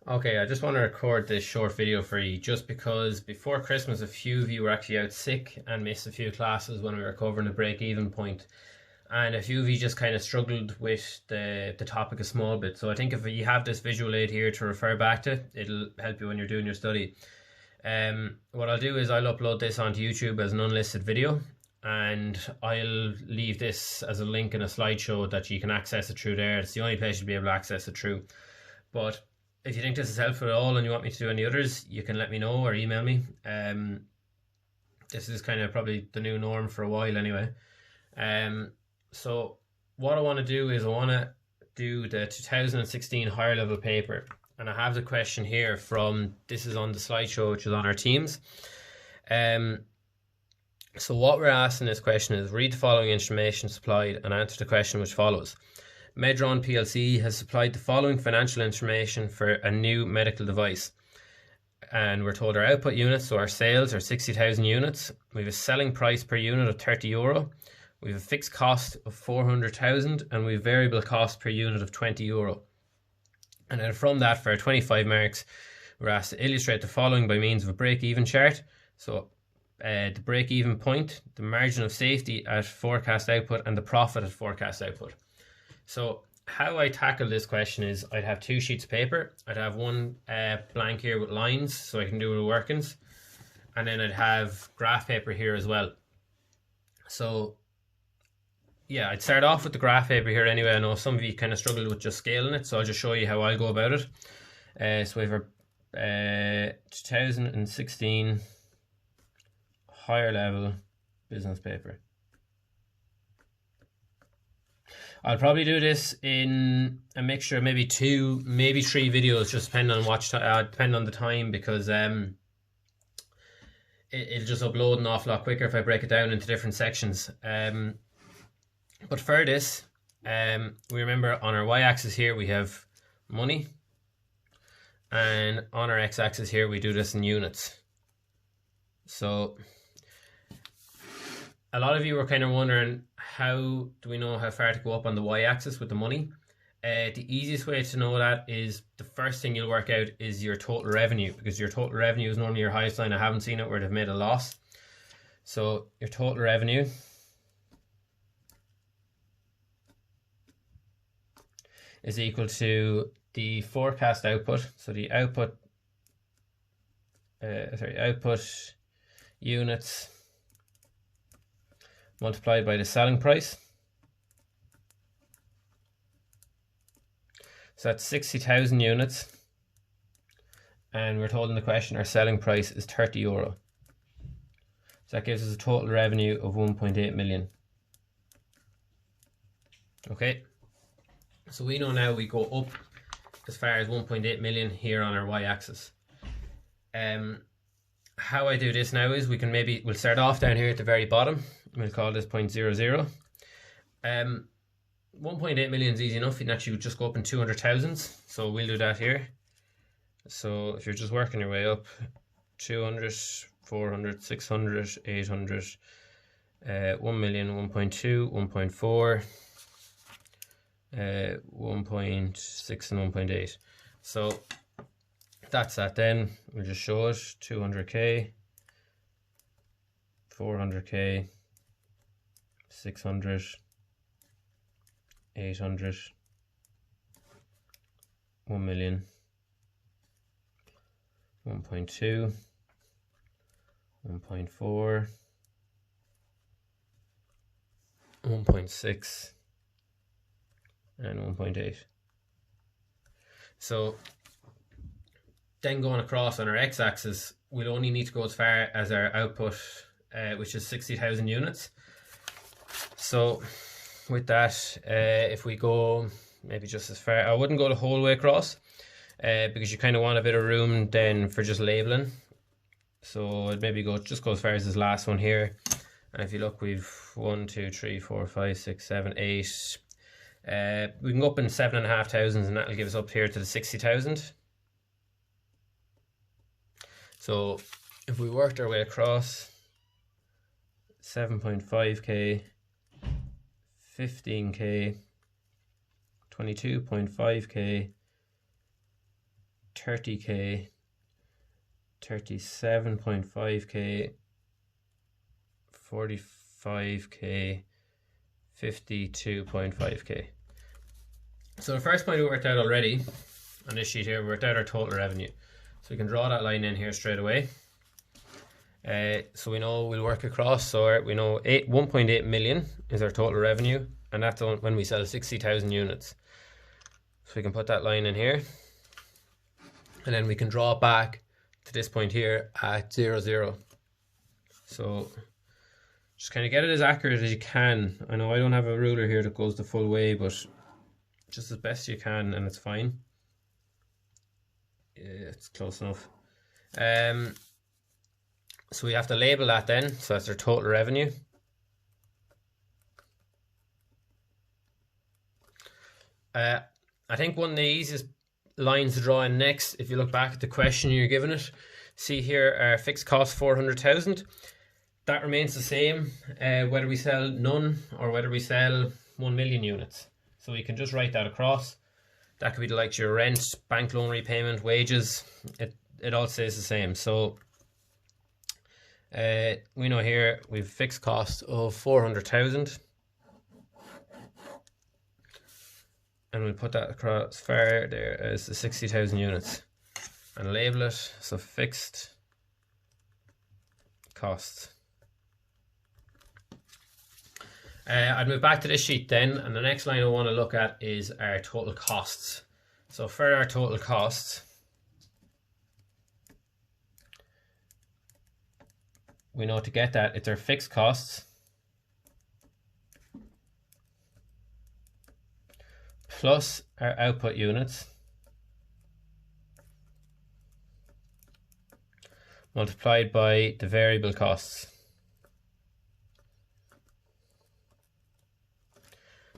Okay, I just want to record this short video for you just because before Christmas, a few of you were actually out sick and missed a few classes when we were covering the break-even point. And a few of you just kind of struggled with the topic a small bit. So I think if you have this visual aid here to refer back to, it'll help you when you're doing your study. What I'll do is I'll upload this onto YouTube as an unlisted video, and I'll leave this as a link in a slideshow that you can access it through there. It's the only place you'll be able to access it through. But if you think this is helpful at all and you want me to do any others, you can let me know or email me. This is kind of probably the new norm for a while anyway. So what I want to do is I want to do the 2016 higher level paper, and I have the question here from, this is on the slideshow which is on our Teams. So what we're asking this question is, read the following information supplied and answer the question which follows. Medron PLC has supplied the following financial information for a new medical device. And we're told our output units, so our sales are 60,000 units. We have a selling price per unit of €30. We have a fixed cost of 400,000 and we have variable cost per unit of €20. And then from that, for our 25 marks, we're asked to illustrate the following by means of a break-even chart. So the break-even point, the margin of safety at forecast output, and the profit at forecast output. So how I tackle this question is, I'd have two sheets of paper. I'd have one blank here with lines so I can do the workings, and then I'd have graph paper here as well. So yeah, I'd start off with the graph paper here anyway. I know some of you kind of struggled with just scaling it, so I'll just show you how I'll go about it. So we have our 2016 higher level business paper. I'll probably do this in a mixture of maybe 2, maybe 3 videos, just depending on depending on the time, because it'll just upload an awful lot quicker if I break it down into different sections. But for this, we remember on our y-axis here we have money, and on our x-axis here we do this in units. So a lot of you were kind of wondering, how do we know how far to go up on the y-axis with the money? The easiest way to know that is, the first thing you'll work out is your total revenue, because your total revenue is normally your highest line. I haven't seen it where they've made a loss. So your total revenue is equal to the forecast output. So the output units multiplied by the selling price. So that's 60,000 units, and we're told in the question our selling price is €30. So that gives us a total revenue of 1.8 million. Okay, so we know now we go up as far as 1.8 million here on our y-axis. How I do this now is, we'll start off down here at the very bottom. We'll call this 0.00. 1.8 million is easy enough. You can actually just go up in 200,000. So we'll do that here. So if you're just working your way up, 200, 400, 600, 800, 1 million, 1.2, 1.4, 1.6 and 1.8. So that's that. Then we'll just show it: 200k, 400k, 600, 800, 1 million, 1.2, 1.4, 1.6 and 1.8. So then going across on our x-axis, we'll only need to go as far as our output, which is 60,000 units. So with that, if we go maybe just as far, I wouldn't go the whole way across, because you kind of want a bit of room then for just labeling. So I'd maybe just go as far as this last one here. And if you look, we've 1, 2, 3, 4, 5, 6, 7, 8. We can go up in 7,500, and that'll give us up here to the 60,000. So if we worked our way across, 7.5k, 15k, 22.5k, 30k, 37.5k, 45k, 52.5k. So the first point we worked out already on this sheet here, we worked out our total revenue. So we can draw that line in here straight away. So we know we'll work across, so we know 1.8 million is our total revenue, and that's when we sell 60,000 units. So we can put that line in here, and then we can draw it back to this point here at 0, 0. So just kind of get it as accurate as you can. I know I don't have a ruler here that goes the full way, but just as best you can, and it's fine. Yeah, it's close enough. So we have to label that then, so that's our total revenue. I think one of the easiest lines to draw in next, if you look back at the question you're given it, see here our fixed cost 400,000. That remains the same whether we sell none or whether we sell 1 million units. So we can just write that across. That could be like your rent, bank loan repayment, wages. It all stays the same. So we know here we've fixed cost of 400,000, and we'll put that across far there as the 60,000 units and label it, so fixed costs. I'd move back to this sheet then, and the next line I want to look at is our total costs. So for our total costs, we know to get that it's our fixed costs plus our output units multiplied by the variable costs.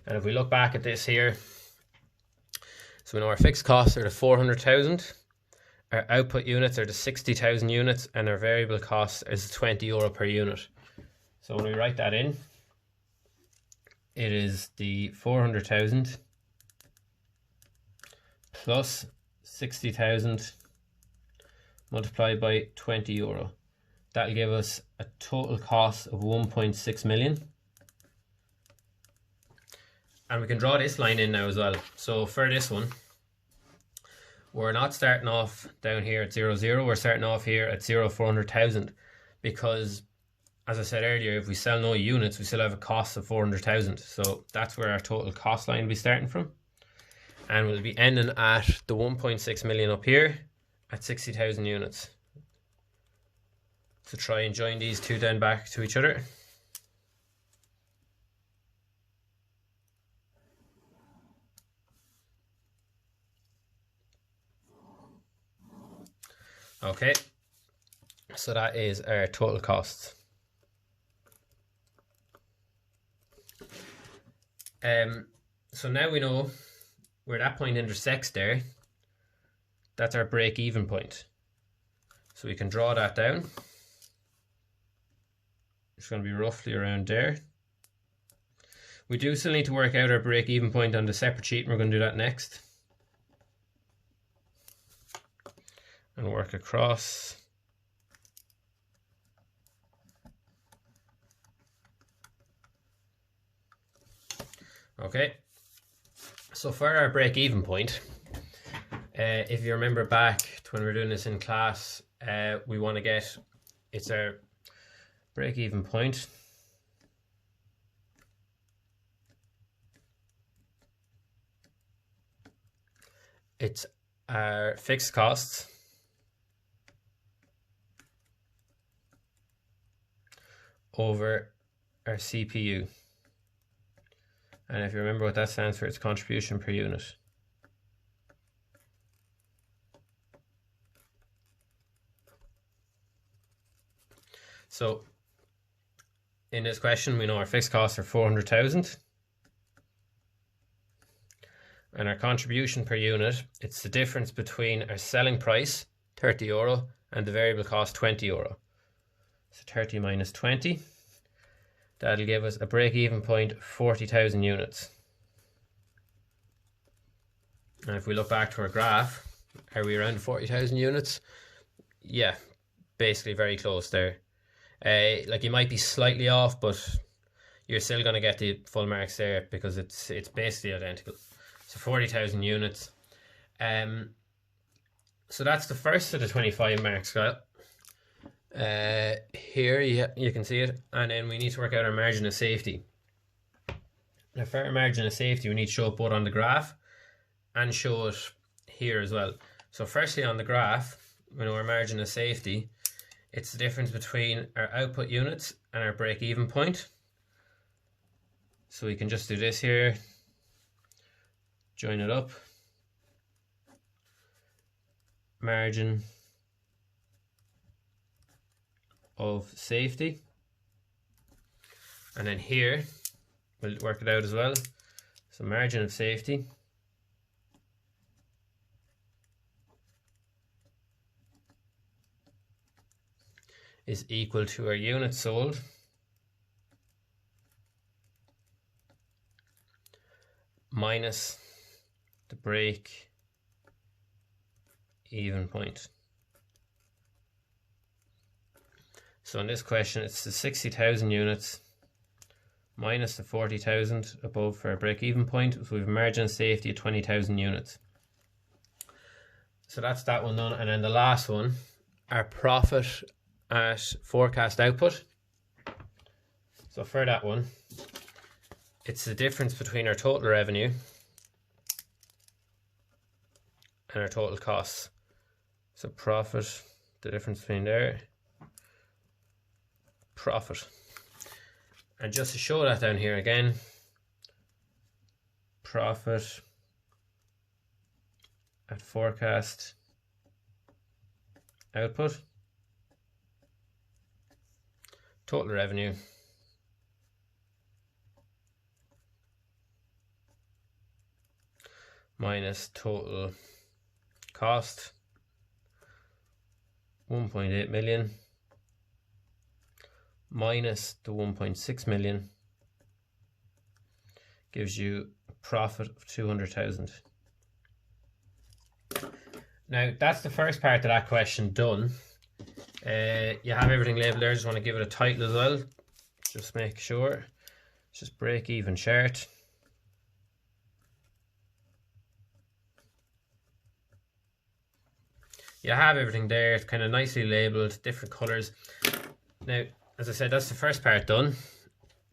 And if we look back at this here, so we know our fixed costs are the 400,000, our output units are the 60,000 units, and our variable cost is €20 per unit. So when we write that in, it is the 400,000 plus 60,000 multiplied by €20. That'll give us a total cost of 1.6 million. And we can draw this line in now as well. So for this one, we're not starting off down here at 0, 0. We're starting off here at 400,000, because, as I said earlier, if we sell no units, we still have a cost of 400,000. So that's where our total cost line will be starting from. And we'll be ending at the 1.6 million up here at 60,000 units. So try and join these two then back to each other. Okay, so that is our total costs. So now we know where that point intersects there. That's our break-even point. So we can draw that down. It's going to be roughly around there. We do still need to work out our break-even point on the separate sheet, and we're going to do that next. And work across. Okay, so for our break-even point, if you remember back to when we were doing this in class, we want to get, it's our break-even point. It's our fixed costs over our CPU. And if you remember what that stands for, it's contribution per unit. So in this question, we know our fixed costs are 400,000. And our contribution per unit, it's the difference between our selling price, €30, and the variable cost, €20. So 30 minus 20, that'll give us a break-even point of 40,000 units. And if we look back to our graph, Are we around 40,000 units? Yeah, basically very close there. Like you might be slightly off, but you're still going to get the full marks there because it's basically identical. So 40,000 units. So that's the first of the 25 marks, Kyle. Here you can see it, and then we need to work out our margin of safety. Now for our margin of safety, we need to show it both on the graph and show it here as well. So firstly on the graph, we know our margin of safety, it's the difference between our output units and our break-even point. So we can just do this here, join it up, margin of safety, and then here we'll work it out as well. So margin of safety is equal to our units sold minus the break even point. So in this question, it's the 60,000 units minus the 40,000 above for our break-even point. So we have a margin of safety of 20,000 units. So that's that one done. And then the last one, our profit at forecast output. So for that one, it's the difference between our total revenue and our total costs. So profit, the difference between there, profit. And just to show that down here again, profit at forecast output, total revenue minus total cost, 1.8 million minus the 1.6 million gives you a profit of 200,000. Now that's the first part of that question done. You have everything labelled there. Just want to give it a title as well, just make sure. It's just break even chart. You have everything there. It's kind of nicely labelled, different colours. Now, as I said, that's the first part done.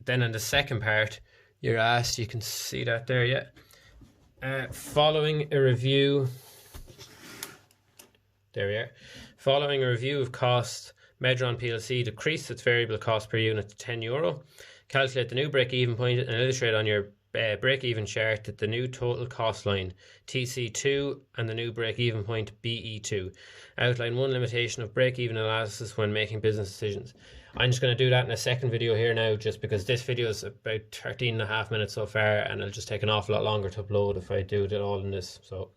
Then in the second part, you're asked, you can see that there, yeah. Following a review, there we are. Following a review of costs, Medron PLC decreased its variable cost per unit to €10. Calculate the new break-even point and illustrate on your break-even chart that the new total cost line, TC2, and the new break-even point, BE2. Outline one limitation of break-even analysis when making business decisions. I'm just going to do that in a second video here now, just because this video is about 13.5 minutes so far, and it'll just take an awful lot longer to upload if I do it all in this. So